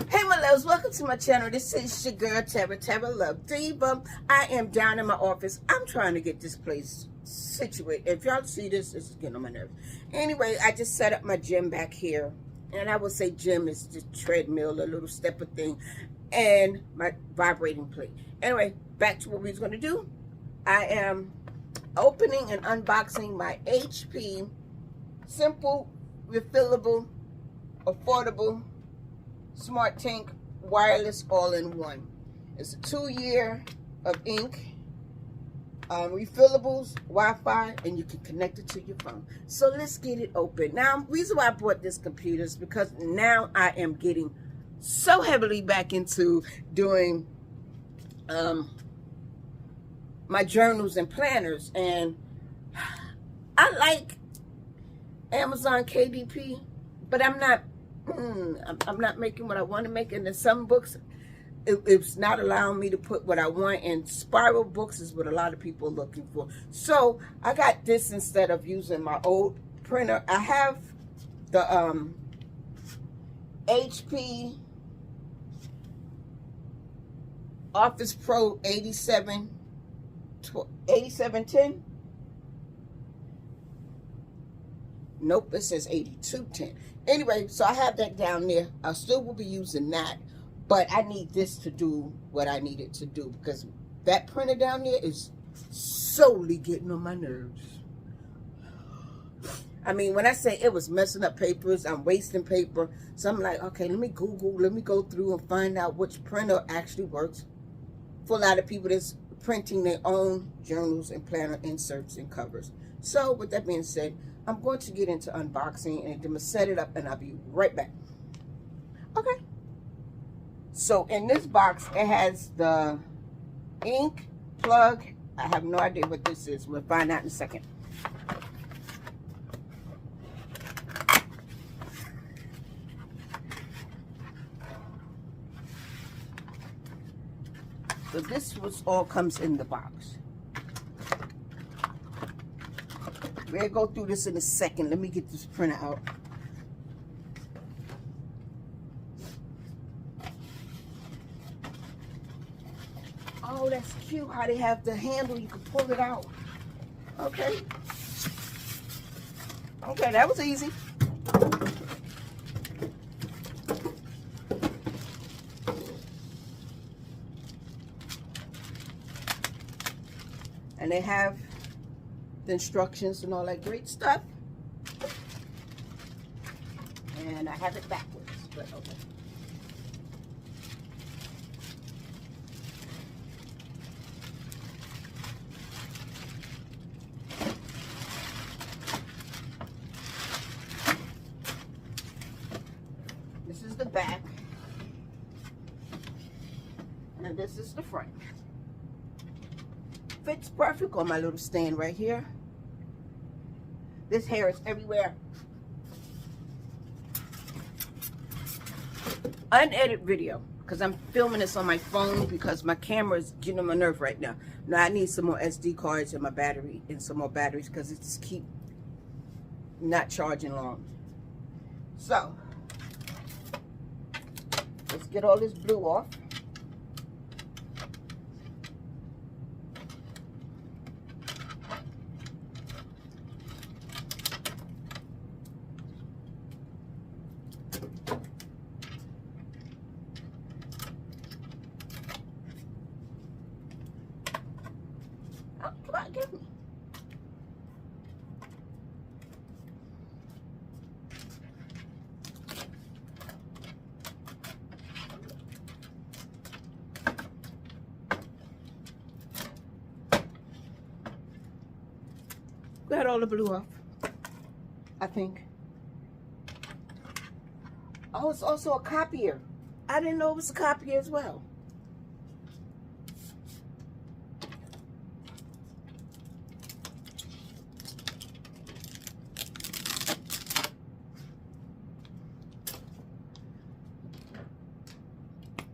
Hey my loves, welcome to my channel. This is your girl Tara Love Diva. I am down in my office. I'm trying to get this place situated. If y'all see this is getting on my nerves. Anyway, I just set up my gym back here. And I would say gym is just treadmill, a little stepper thing, and my vibrating plate. Anyway, back to what we was going to do. I am opening and unboxing my HP simple, refillable, affordable Smart Tank wireless all-in-one. It's a 2-year of ink, refillables, Wi-Fi, and you can connect it to your phone. So let's get it open. Now, the reason why I bought this computer is because now I am getting so heavily back into doing my journals and planners, and I like Amazon KDP, but I'm not making what I want to make. And in some books, it's not allowing me to put what I want, and spiral books is what a lot of people are looking for. So I got this instead of using my old printer. I have the HP Office Pro 8710. Nope, it says 8210. Anyway, so I have that down there. I still will be using that, but I need this to do what I need it to do, because that printer down there is solely getting on my nerves. I mean, when I say it was messing up papers, I'm wasting paper. So I'm like, okay, let me go through and find out which printer actually works for a lot of people that's printing their own journals and planner inserts and covers. So with that being said, I'm going to get into unboxing and I'm going to set it up, and I'll be right back. Okay. So in this box, it has the ink plug. I have no idea what this is. We'll find out in a second. So this was all comes in the box. We'll go through this in a second. Let me get this printer out. Oh, that's cute how they have the handle. You can pull it out. Okay. Okay, that was easy. And they have the instructions and all that great stuff. And I have it backwards, but okay. This is the back. And this is the front. Fits perfect on my little stand right here. This hair is everywhere. Unedited video, because I'm filming this on my phone because my camera is getting on my nerve right now. Now I need some more SD cards in my battery and some more batteries, because it just keep not charging long. So let's get all this blue off. Give me. Got all the blue off, I think. Oh, it's also a copier. I didn't know it was a copier as well.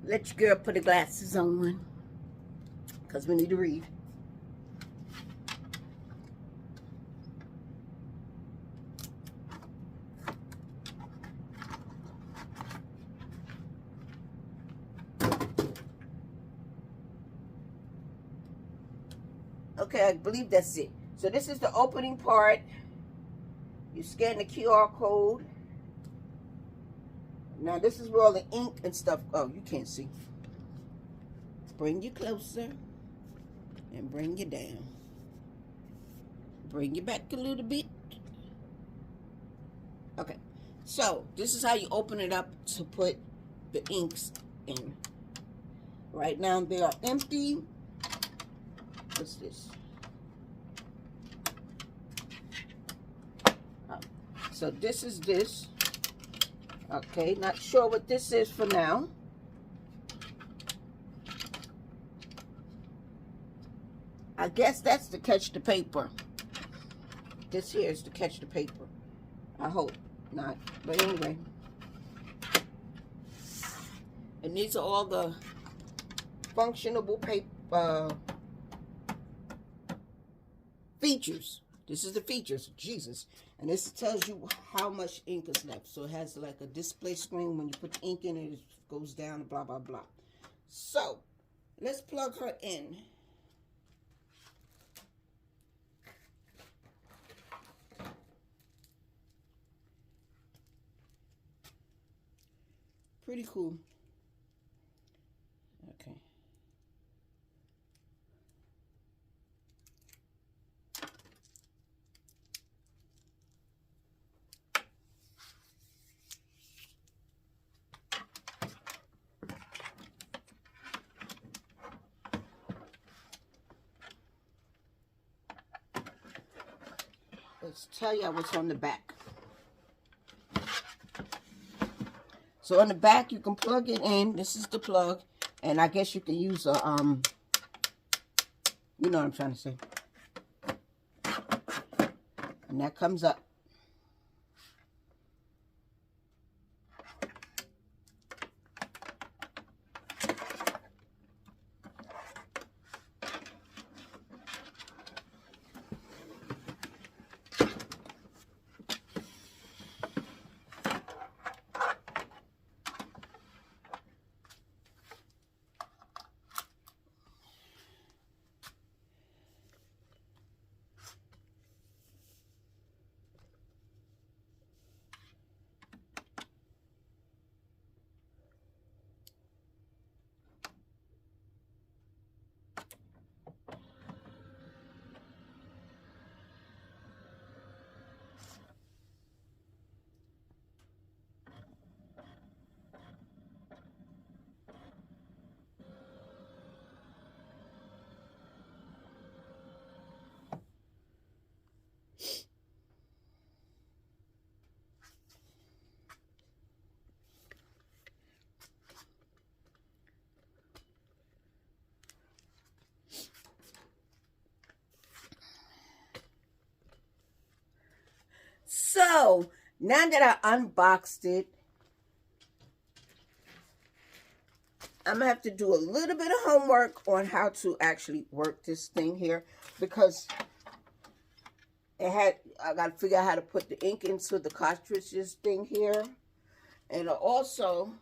Let your girl put the glasses on, because we need to read. Okay, I believe that's it. So this is the opening part. You scan the QR code. Now this is where all the ink and stuff. Oh, you can't see. Bring you closer and bring you down. Bring you back a little bit. Okay, so this is how you open it up to put the inks in. Right now they are empty. What's this? So this is this. Okay, not sure what this is for now. I guess that's to catch the paper. This here is to catch the paper. I hope not. But anyway. And these are all the functionable paper features. This is the features. Jesus. And this tells you how much ink is left. So it has like a display screen. When you put the ink in it, it goes down, blah, blah, blah. So, let's plug her in. Pretty cool. Okay. Let's tell you what's on the back. So on the back, you can plug it in. This is the plug. And I guess you can use a, you know what I'm trying to say. And that comes up. So, now that I unboxed it, I'm going to have to do a little bit of homework on how to actually work this thing here. Because I got to figure out how to put the ink into the cartridges thing here. And also,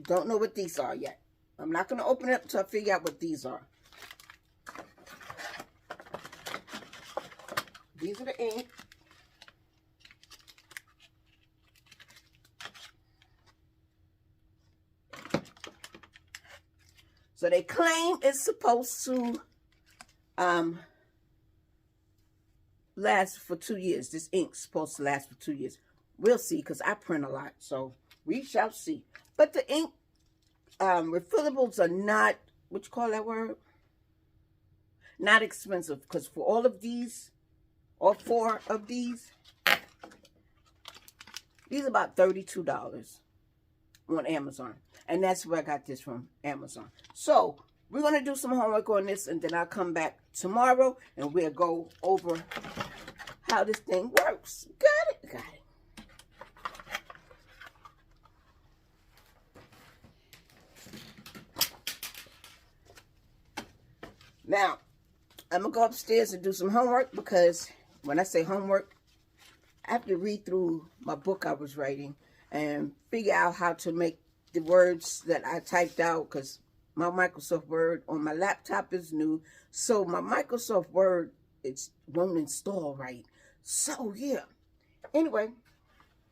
don't know what these are yet. I'm not going to open it up until I figure out what these are. These are the ink. So they claim it's supposed to last for 2 years. This ink's supposed to last for 2 years. We'll see, because I print a lot, so we shall see. But the ink refillables are not, what you call that word? Not expensive, because for all of these, all 4 of these are about $32 on Amazon. And that's where I got this from, Amazon. So, we're going to do some homework on this, and then I'll come back tomorrow, and we'll go over how this thing works. Got it? Got it. Now, I'm going to go upstairs and do some homework, because when I say homework, I have to read through my book I was writing and figure out how to make the words that I typed out, because my Microsoft Word on my laptop is new. So my Microsoft Word, it won't install right. So yeah. Anyway,